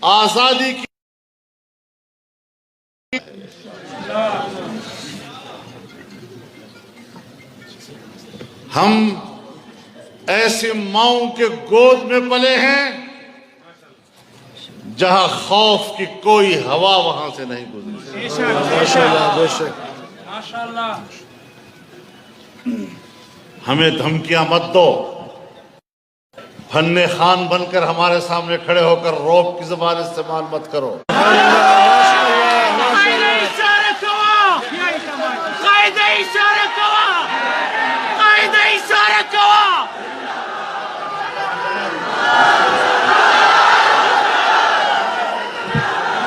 آزادی کی ہم ایسی ماؤں کے گود میں پلے ہیں جہاں خوف کی کوئی ہوا وہاں سے نہیں گزری. ہمیں دھمکیاں مت دو. فن خان بن کر ہمارے سامنے کھڑے ہو کر روب کی زبان استعمال مت کرو.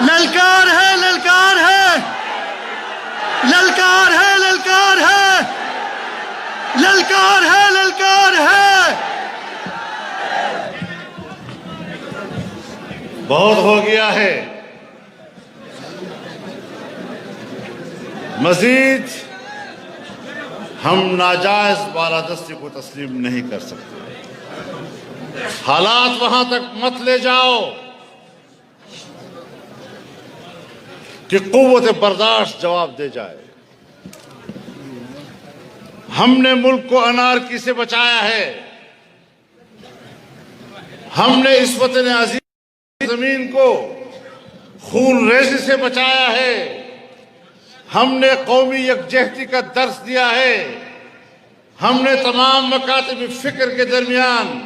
للکار ہے للکار ہے للکار ہے للکار ہے للکار ہے للکار ہے. بہت ہو گیا ہے. مزید ہم ناجائز بالادستی کو تسلیم نہیں کر سکتے. حالات وہاں تک مت لے جاؤ کہ قوت برداشت جواب دے جائے. ہم نے ملک کو انارکی سے بچایا ہے. ہم نے اس وطن عزیز زمین کو خون ریزی سے بچایا ہے. ہم نے قومی یکجہتی کا درس دیا ہے. ہم نے تمام مکاتب فکر کے درمیان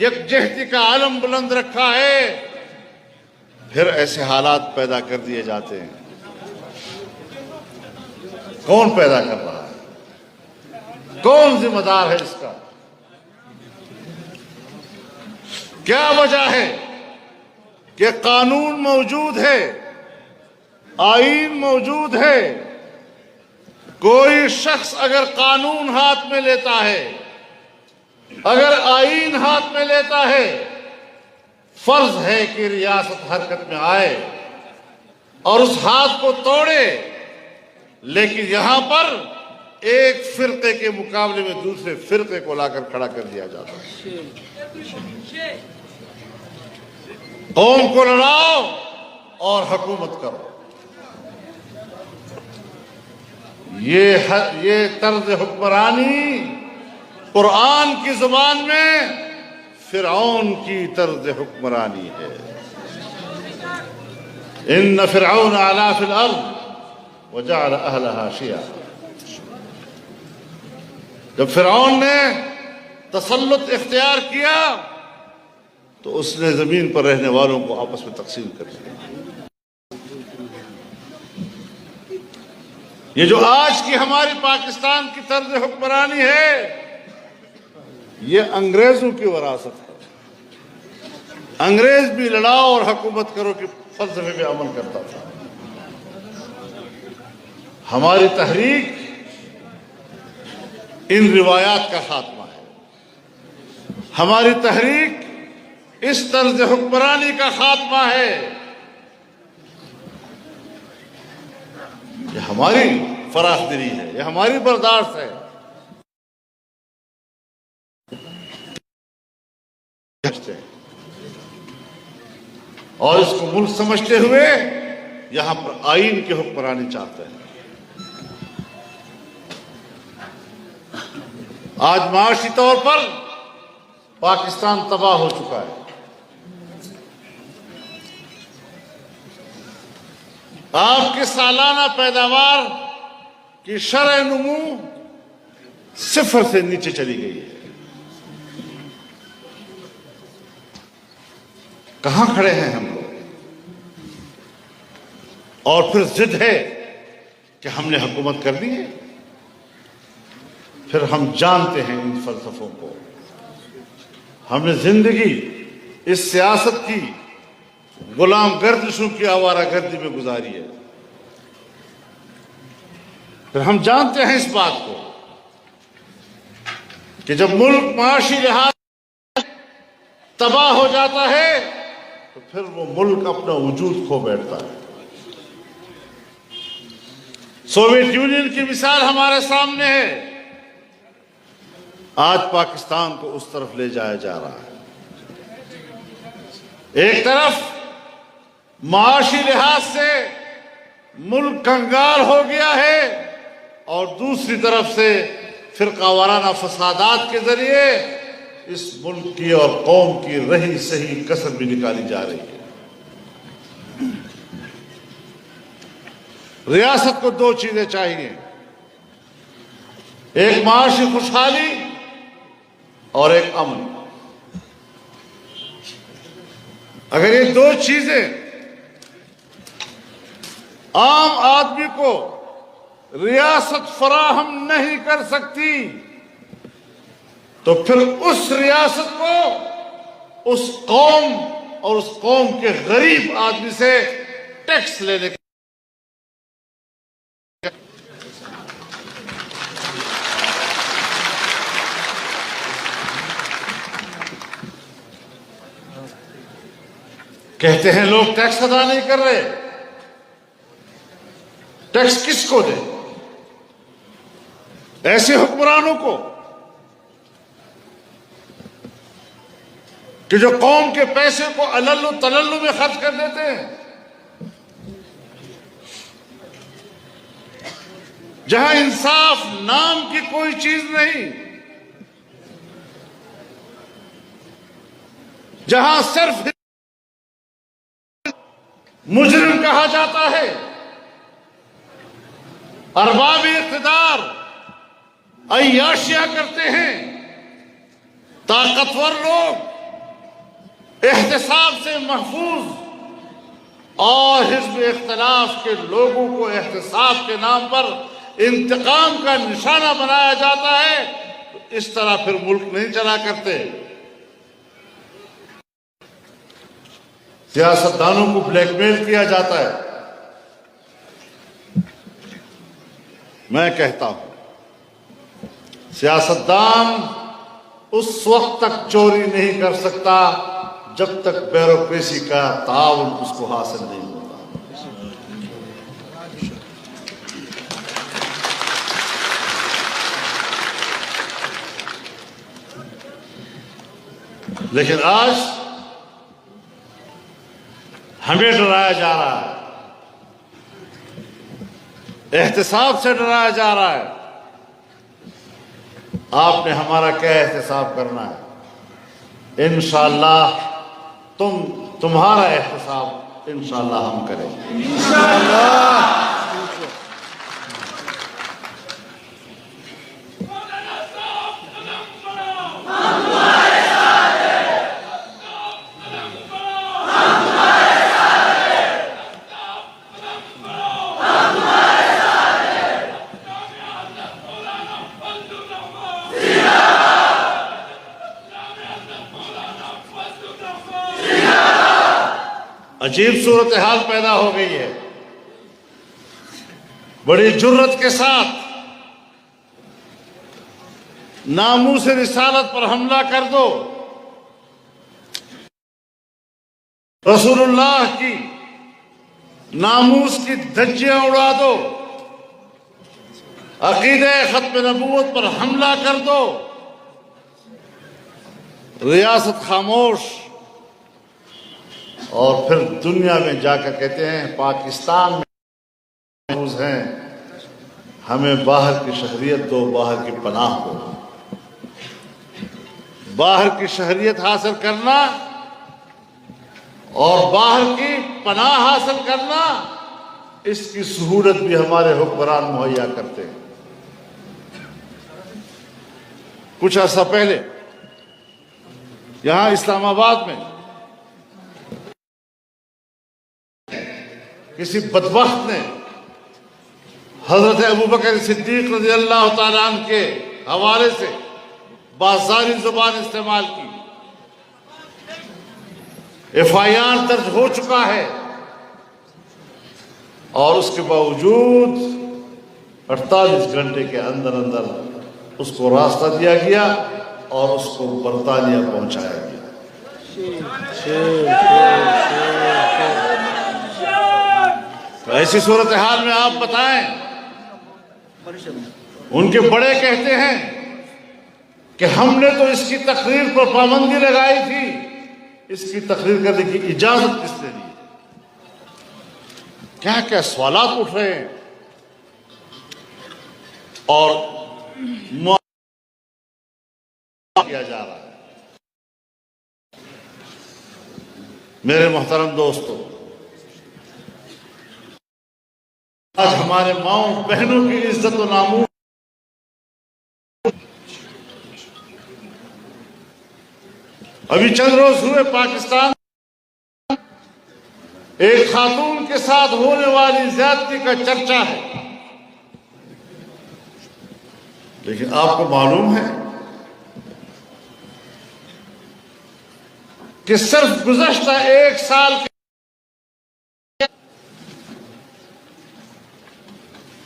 یکجہتی کا علم بلند رکھا ہے. پھر ایسے حالات پیدا کر دیے جاتے ہیں. کون پیدا کر رہا ہے؟ کون ذمہ دار ہے اس کا؟ کیا وجہ ہے کہ قانون موجود ہے، آئین موجود ہے، کوئی شخص اگر قانون ہاتھ میں لیتا ہے، اگر آئین ہاتھ میں لیتا ہے، فرض ہے کہ ریاست حرکت میں آئے اور اس ہاتھ کو توڑے. لیکن یہاں پر ایک فرقے کے مقابلے میں دوسرے فرقے کو لا کر کھڑا کر دیا جاتا ہے. قوم کو لڑاؤ اور حکومت کرو. یہ طرز حکمرانی قرآن کی زبان میں فرعون کی طرز حکمرانی ہے. ان فرعون علا فی الارض وجعل اہلہا شیعا. جب فرعون نے تسلط اختیار کیا تو اس نے زمین پر رہنے والوں کو آپس میں تقسیم کر دیا. یہ جو آج کی ہماری پاکستان کی طرز حکمرانی ہے یہ انگریزوں کی وراثت ہے. انگریز بھی لڑاؤ اور حکومت کرو کہ فلسفے پہ عمل کرتا تھا. ہماری تحریک ان روایات کا خاتمہ ہے. ہماری تحریک اس طرز حکمرانی کا خاتمہ ہے. یہ ہماری فراخ دلی ہے، یہ ہماری برداشت ہے. اور اس کو ملک سمجھتے ہوئے یہاں پر آئین کی حکمرانی چاہتے ہیں. آج معاشی طور پر پاکستان تباہ ہو چکا ہے. آپ کی سالانہ پیداوار کی شرح نمو 0 سے نیچے چلی گئی ہے. کہاں کھڑے ہیں ہم لوگ؟ اور پھر ضد ہے کہ ہم نے حکومت کرنی ہے. پھر ہم جانتے ہیں ان فلسفوں کو. ہم نے زندگی اس سیاست کی غلام گردشوں کی آوارہ گردی میں گزاری ہے. پھر ہم جانتے ہیں اس بات کو کہ جب ملک معاشی لحاظ تباہ ہو جاتا ہے تو پھر وہ ملک اپنا وجود کھو بیٹھتا ہے. سوویت یونین کی مثال ہمارے سامنے ہے. آج پاکستان کو اس طرف لے جایا جا رہا ہے. ایک طرف معاشی لحاظ سے ملک کنگال ہو گیا ہے، اور دوسری طرف سے فرقہ وارانہ فسادات کے ذریعے اس ملک کی اور قوم کی رہی سہی کسر بھی نکالی جا رہی ہے۔ ریاست کو دو چیزیں چاہیے، ایک معاشی خوشحالی اور ایک امن۔ اگر یہ دو چیزیں عام آدمی کو ریاست فراہم نہیں کر سکتی تو پھر اس ریاست کو اس قوم اور اس قوم کے غریب آدمی سے ٹیکس لینے کا کہتے ہیں لوگ ٹیکس ادا نہیں کر رہے، ٹیکس کس کو دے؟ ایسے حکمرانوں کو کہ جو قوم کے پیسے کو علل و تلل میں خرچ کر دیتے ہیں، جہاں انصاف نام کی کوئی چیز نہیں، جہاں صرف مجرم کہا جاتا ہے، ارباب اقتدار عیاشیاں کرتے ہیں، طاقتور لوگ احتساب سے محفوظ اور حزب اختلاف کے لوگوں کو احتساب کے نام پر انتقام کا نشانہ بنایا جاتا ہے، تو اس طرح پھر ملک نہیں چلا کرتے۔ سیاستدانوں کو بلیک میل کیا جاتا ہے۔ میں کہتا ہوں سیاستدان اس وقت تک چوری نہیں کر سکتا جب تک بیوروکریسی کا تعاون اس کو حاصل نہیں ہوتا۔ لیکن آج ہمیں ڈرایا جا رہا ہے، احتساب سے ڈرایا جا رہا ہے۔ آپ نے ہمارا کیا احتساب کرنا ہے؟ انشاءاللہ تمہارا احتساب انشاءاللہ ہم کریں گے۔ عجیب صورتحال پیدا ہو گئی ہے، بڑی جرت کے ساتھ ناموس رسالت پر حملہ کر دو، رسول اللہ کی ناموس کی دھجیاں اڑا دو، عقیدہ ختم نبوت پر حملہ کر دو، ریاست خاموش، اور پھر دنیا میں جا کر کہتے ہیں پاکستان میں محفوظ ہیں، ہمیں باہر کی شہریت دو، باہر کی پناہ دو۔ باہر کی شہریت حاصل کرنا اور باہر کی پناہ حاصل کرنا، اس کی سہولت بھی ہمارے حکمران مہیا کرتے ہیں۔ کچھ عرصہ پہلے یہاں اسلام آباد میں کسی بدبخت نے حضرت ابوبکر صدیق رضی اللہ تعالیٰ عنہ کے حوالے سے بازاری زبان استعمال کی، FIR درج ہو چکا ہے، اور اس کے باوجود 48 گھنٹے کے اندر اندر اس کو راستہ دیا گیا اور اس کو برطانیہ پہنچایا گیا۔ تو ایسی صورتحال میں آپ بتائیں، ان کے بڑے کہتے ہیں کہ ہم نے تو اس کی تقریر پر پابندی لگائی تھی، اس کی تقریر کرنے کی اجازت کس نے دی؟ کیا کیا سوالات اٹھ رہے ہیں اور کیا جا رہا ہے۔ میرے محترم دوستو، آج ہمارے ماؤں بہنوں کی عزت و ناموس ابھی چند روز ہوئے پاکستان ایک خاتون کے ساتھ ہونے والی زیادتی کا چرچا ہے، لیکن آپ کو معلوم ہے کہ صرف گزشتہ ایک سال کے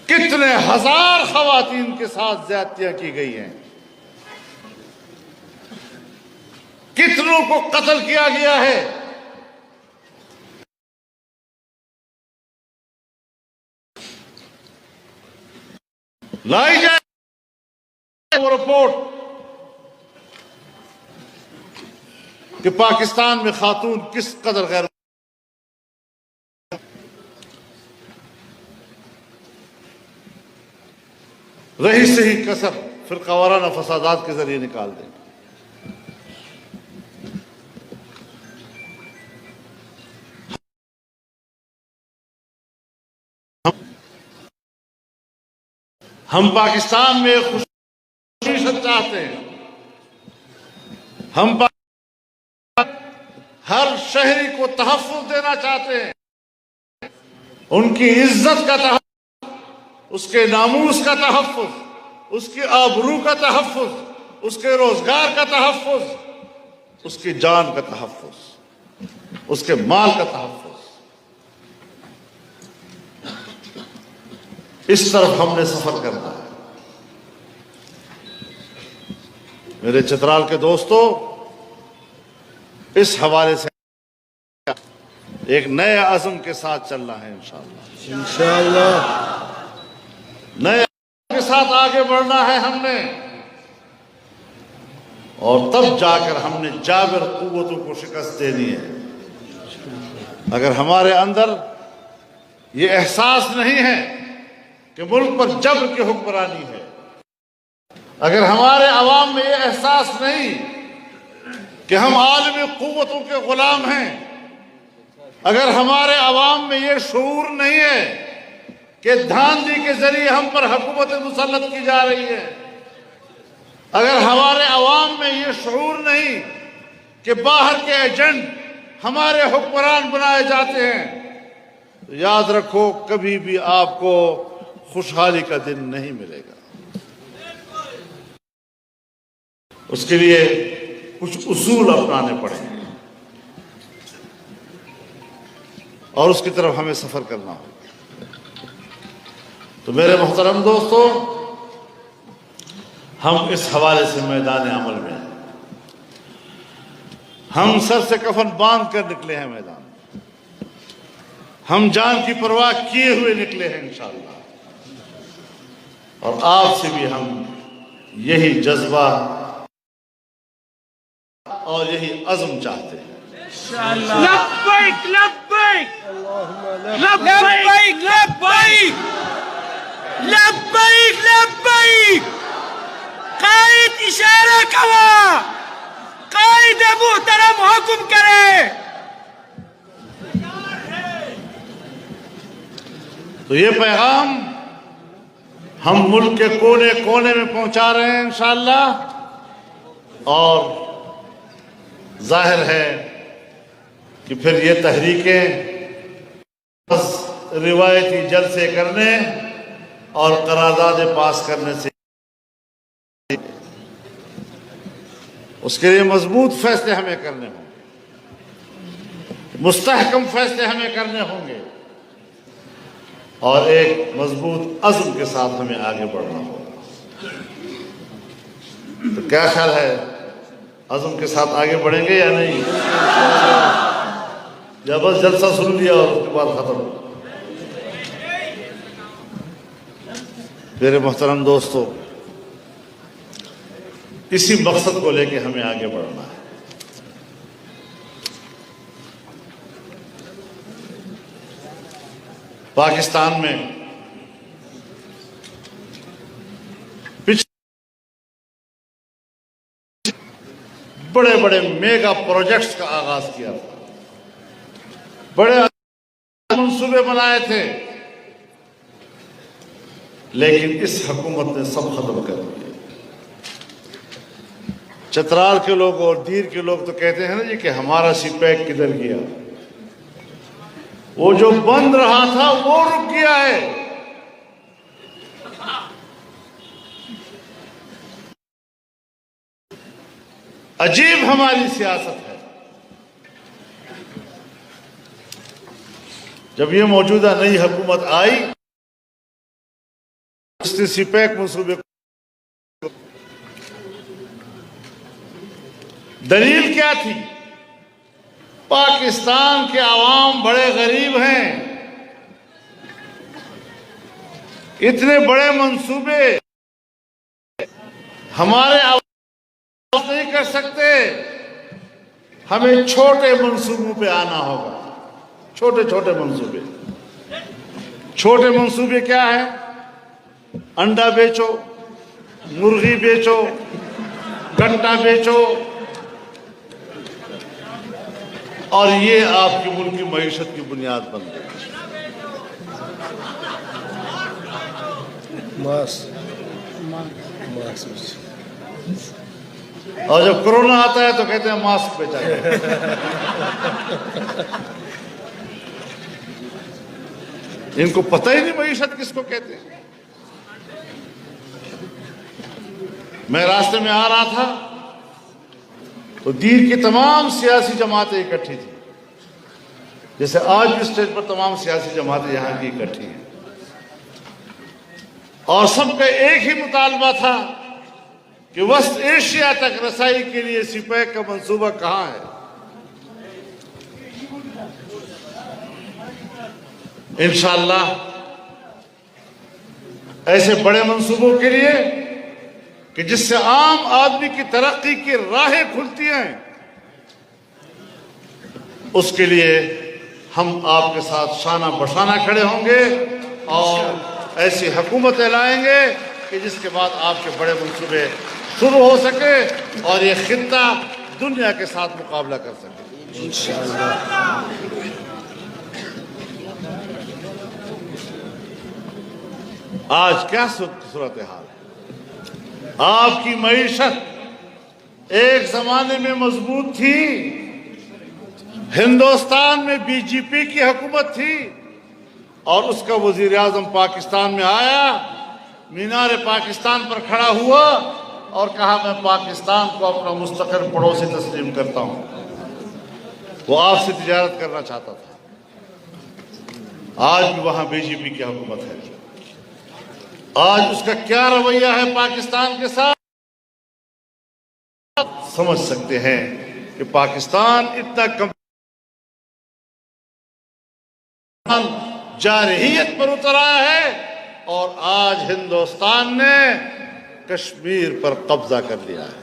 کتنے ہزار خواتین کے ساتھ زیادتیاں کی گئی ہیں، کتنوں کو قتل کیا گیا ہے۔ لائی جائے وہ رپورٹ کہ پاکستان میں خاتون کس قدر غیر رہی صحیح کسر فرقہ وارانہ فسادات کے ذریعے نکال دیں۔ ہم پاکستان میں خوشی چاہتے ہیں، ہم ہر شہری کو تحفظ دینا چاہتے ہیں، ان کی عزت کا تحفظ، اس کے ناموس کا تحفظ، اس کی آبرو کا تحفظ، اس کے روزگار کا تحفظ، اس کی جان کا تحفظ، اس کے مال کا تحفظ۔ اس طرف ہم نے سفر کرنا ہے۔ میرے چترال کے دوستو، اس حوالے سے ایک نئے عزم کے ساتھ چلنا ہے انشاءاللہ۔ نئے عزم کے ساتھ آگے بڑھنا ہے ہم نے، اور تب جا کر ہم نے جابر قوتوں کو شکست دینی ہے۔ اگر ہمارے اندر یہ احساس نہیں ہے کہ ملک پر جبر کی حکمرانی ہے، اگر ہمارے عوام میں یہ احساس نہیں کہ ہم عالمی قوتوں کے غلام ہیں، اگر ہمارے عوام میں یہ شعور نہیں ہے کہ دھاندلی کے ذریعے ہم پر حکومت مسلط کی جا رہی ہے، اگر ہمارے عوام میں یہ شعور نہیں کہ باہر کے ایجنٹ ہمارے حکمران بنائے جاتے ہیں، تو یاد رکھو کبھی بھی آپ کو خوشحالی کا دن نہیں ملے گا۔ اس کے لیے کچھ اصول اپنانے پڑیں گے اور اس کی طرف ہمیں سفر کرنا ہوگا۔ تو میرے محترم دوستو، ہم اس حوالے سے میدان عمل میں ہیں، ہم سر سے کفن باندھ کر نکلے ہیں میدان، ہم جان کی پرواہ کیے ہوئے نکلے ہیں انشاءاللہ، اور آپ سے بھی ہم یہی جذبہ اور یہی عزم چاہتے ہیں۔ لبیک لبیک لبیک لبیک لبیک لبیک، قائد اشارہ کوا، قائد محترم حکم کرے۔ تو یہ پیغام ہم ملک کے کونے کونے میں پہنچا رہے ہیں انشاءاللہ، اور ظاہر ہے کہ پھر یہ تحریکیں بس روایتی جلسے کرنے اور قراردادیں پاس کرنے سے، اس کے لیے مضبوط فیصلے ہمیں کرنے ہوں گے، مستحکم فیصلے ہمیں کرنے ہوں گے، اور ایک مضبوط عزم کے ساتھ ہمیں آگے بڑھنا ہوگا۔ تو کیا خیال ہے، عزم کے ساتھ آگے بڑھیں گے یا نہیں؟ یا بس جلسہ سن لیا اور اس کے بعد ختم؟ میرے محترم دوستو، اسی مقصد کو لے کے ہمیں آگے بڑھنا ہے۔ پاکستان میں بڑے بڑے میگا پروجیکٹس کا آغاز کیا تھا، بڑے منصوبے بنائے تھے، لیکن اس حکومت نے سب ختم کر دیے۔ چترال کے لوگ اور دیر کے لوگ تو کہتے ہیں نا جی کہ ہمارا سی پیک کدھر گیا؟ وہ جو بند رہا تھا وہ رک گیا ہے۔ عجیب ہماری سیاست ہے۔ جب یہ موجودہ نئی حکومت آئی، اس نے سی پیک منصوبے کو دلیل کیا تھی؟ پاکستان کے عوام بڑے غریب ہیں، اتنے بڑے منصوبے ہمارے عوام نہیں کر سکتے، ہمیں چھوٹے منصوبوں پہ آنا ہوگا۔ چھوٹے چھوٹے منصوبے، چھوٹے منصوبے کیا ہیں؟ انڈا بیچو، مرغی بیچو، گھنٹا بیچو، اور یہ آپ کی ملک کی معیشت کی بنیاد بن گئی۔ اور جب کرونا آتا ہے تو کہتے ہیں ماسک بیچا جائے۔ ان کو پتہ ہی نہیں معیشت کس کو کہتے ہیں۔ میں راستے میں آ رہا تھا تو دیر کی تمام سیاسی جماعتیں اکٹھی تھیں، جیسے آج بھی اسٹیج پر تمام سیاسی جماعتیں یہاں کی اکٹھی ہیں، اور سب کا ایک ہی مطالبہ تھا کہ وسط ایشیا تک رسائی کے لیے سی پیک کا منصوبہ کہاں ہے؟ انشاءاللہ ایسے بڑے منصوبوں کے لیے کہ جس سے عام آدمی کی ترقی کی راہیں کھلتی ہیں، اس کے لیے ہم آپ کے ساتھ شانہ بشانہ کھڑے ہوں گے اور ایسی حکومتیں لائیں گے کہ جس کے بعد آپ کے بڑے منصوبے شروع ہو سکے اور یہ خطہ دنیا کے ساتھ مقابلہ کر سکے انشاءاللہ۔ آج کیا صورتحال ہے؟ آپ کی معیشت ایک زمانے میں مضبوط تھی، ہندوستان میں بی جے پی کی حکومت تھی اور اس کا وزیر اعظم پاکستان میں آیا، مینار پاکستان پر کھڑا ہوا اور کہا میں پاکستان کو اپنا مستقل پڑوسی تسلیم کرتا ہوں۔ وہ آپ سے تجارت کرنا چاہتا تھا۔ آج بھی وہاں بی جے پی کی حکومت ہے۔ آج اس کا کیا رویہ ہے پاکستان کے ساتھ، سمجھ سکتے ہیں کہ پاکستان اتنا جارحیت پر اتر آیا ہے اور آج ہندوستان نے کشمیر پر قبضہ کر لیا ہے۔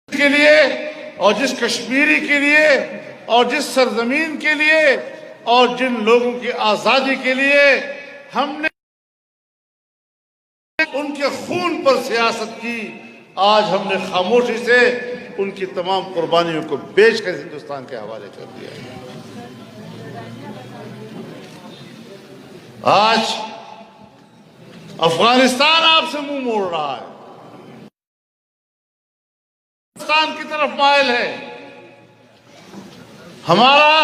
کے لیے اور جس کشمیری کے لیے اور جس سرزمین کے لیے اور جن لوگوں کی آزادی کے لیے ہم نے ان کے خون پر سیاست کی، آج ہم نے خاموشی سے ان کی تمام قربانیوں کو بیچ کر ہندوستان کے حوالے کر دیا ہے۔ آج افغانستان آپ سے منہ موڑ رہا ہے، پاکستان کی طرف مائل ہے۔ ہمارا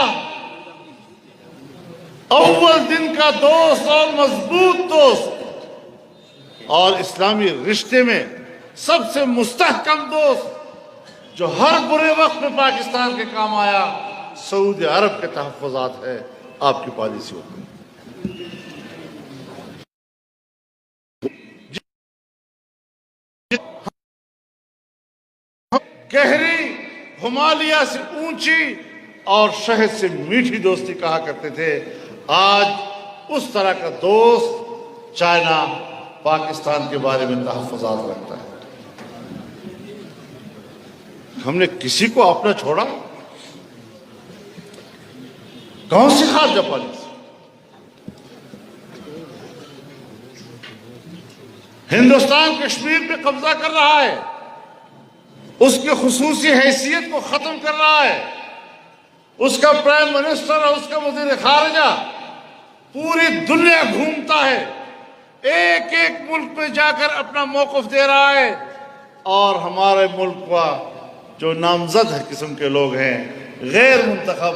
اول دن کا دوست اور مضبوط دوست اور اسلامی رشتے میں سب سے مستحکم دوست جو ہر برے وقت میں پاکستان کے کام آیا، سعودی عرب کے تحفظات ہے، آپ کی پالیسی ہوتی ہے۔ گہری ہمالیہ سے اونچی اور شہد سے میٹھی دوستی کہا کرتے تھے، آج اس طرح کا دوست چائنا پاکستان کے بارے میں تحفظات رکھتا ہے۔ ہم نے کسی کو اپنا چھوڑا؟ کون سی خارجہ پالیسی؟ ہندوستان کشمیر پہ قبضہ کر رہا ہے، اس کی خصوصی حیثیت کو ختم کر رہا ہے، اس کا پرائم منسٹر اور اس کا وزیر خارجہ پوری دنیا گھومتا ہے، ایک ایک ملک پہ جا کر اپنا موقف دے رہا ہے، اور ہمارے ملک کا جو نامزد قسم کے لوگ ہیں، غیر منتخب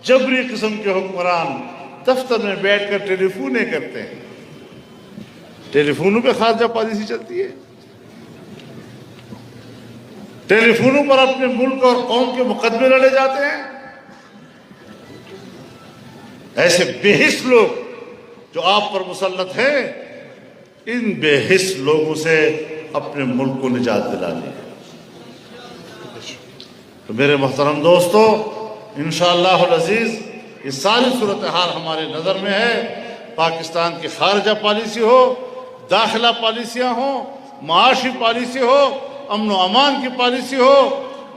جبری قسم کے حکمران دفتر میں بیٹھ کر ٹیلی فونیں کرتے ہیں، ٹیلی فونوں پہ خارجہ پالیسی چلتی ہے، ٹیلی فونوں پر اپنے ملک اور قوم کے مقدمے لڑے جاتے ہیں۔ ایسے بے حس لوگ جو آپ پر مسلط ہیں، ان بے حس لوگوں سے اپنے ملک کو نجات دلانی ہے۔ تو میرے محترم دوستو، انشاءاللہ العزیز یہ ساری صورتحال ہمارے نظر میں ہے۔ پاکستان کی خارجہ پالیسی ہو، داخلہ پالیسیاں ہوں، معاشی پالیسی ہو، امن و امان کی پالیسی ہو،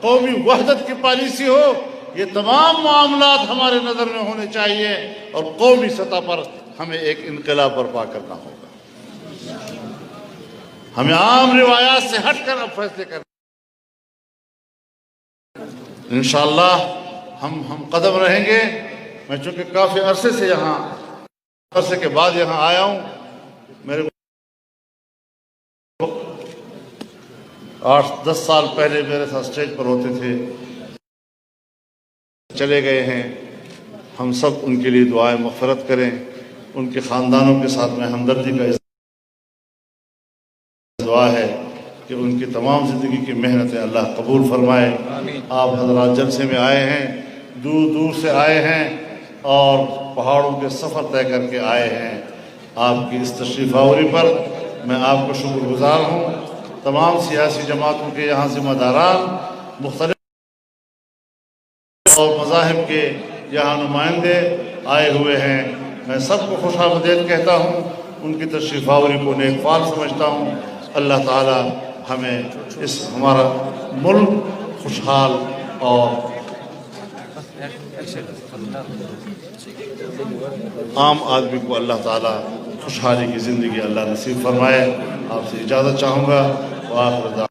قومی وحدت کی پالیسی ہو، یہ تمام معاملات ہمارے نظر میں ہونے چاہیے، اور قومی سطح پر ہمیں ایک انقلاب برپا کرنا ہوگا۔ ہمیں عام روایات سے ہٹ کر اب فیصلے کرنا۔ انشاءاللہ ہم قدم رہیں گے۔ میں چونکہ کافی عرصے سے عرصے کے بعد یہاں آیا ہوں، میرے 8-10 سال پہلے میرے ساتھ سٹیج پر ہوتے تھے، چلے گئے ہیں۔ ہم سب ان کے لیے دعائیں مغفرت کریں، ان کے خاندانوں کے ساتھ میں ہمدردی کا دعا ہے کہ ان کی تمام زندگی کی محنتیں اللہ قبول فرمائے۔ آپ حضرات جلسے میں آئے ہیں، دور دور سے آئے ہیں، اور پہاڑوں کے سفر طے کر کے آئے ہیں۔ آپ کی اس تشریف آوری پر میں آپ کو شکر گزار ہوں۔ تمام سیاسی جماعتوں کے یہاں ذمہ داران، مختلف اور مذاہب کے یہاں نمائندے آئے ہوئے ہیں، میں سب کو خوش آمدید کہتا ہوں، ان کی تشریف آوری کو نیک فال سمجھتا ہوں۔ اللہ تعالی ہمیں ہمارا ملک خوشحال اور عام آدمی کو اللہ تعالی خوشحالی کی زندگی اللہ نصیب فرمائے۔ آپ سے اجازت چاہوں گا۔ وآخر دعوانا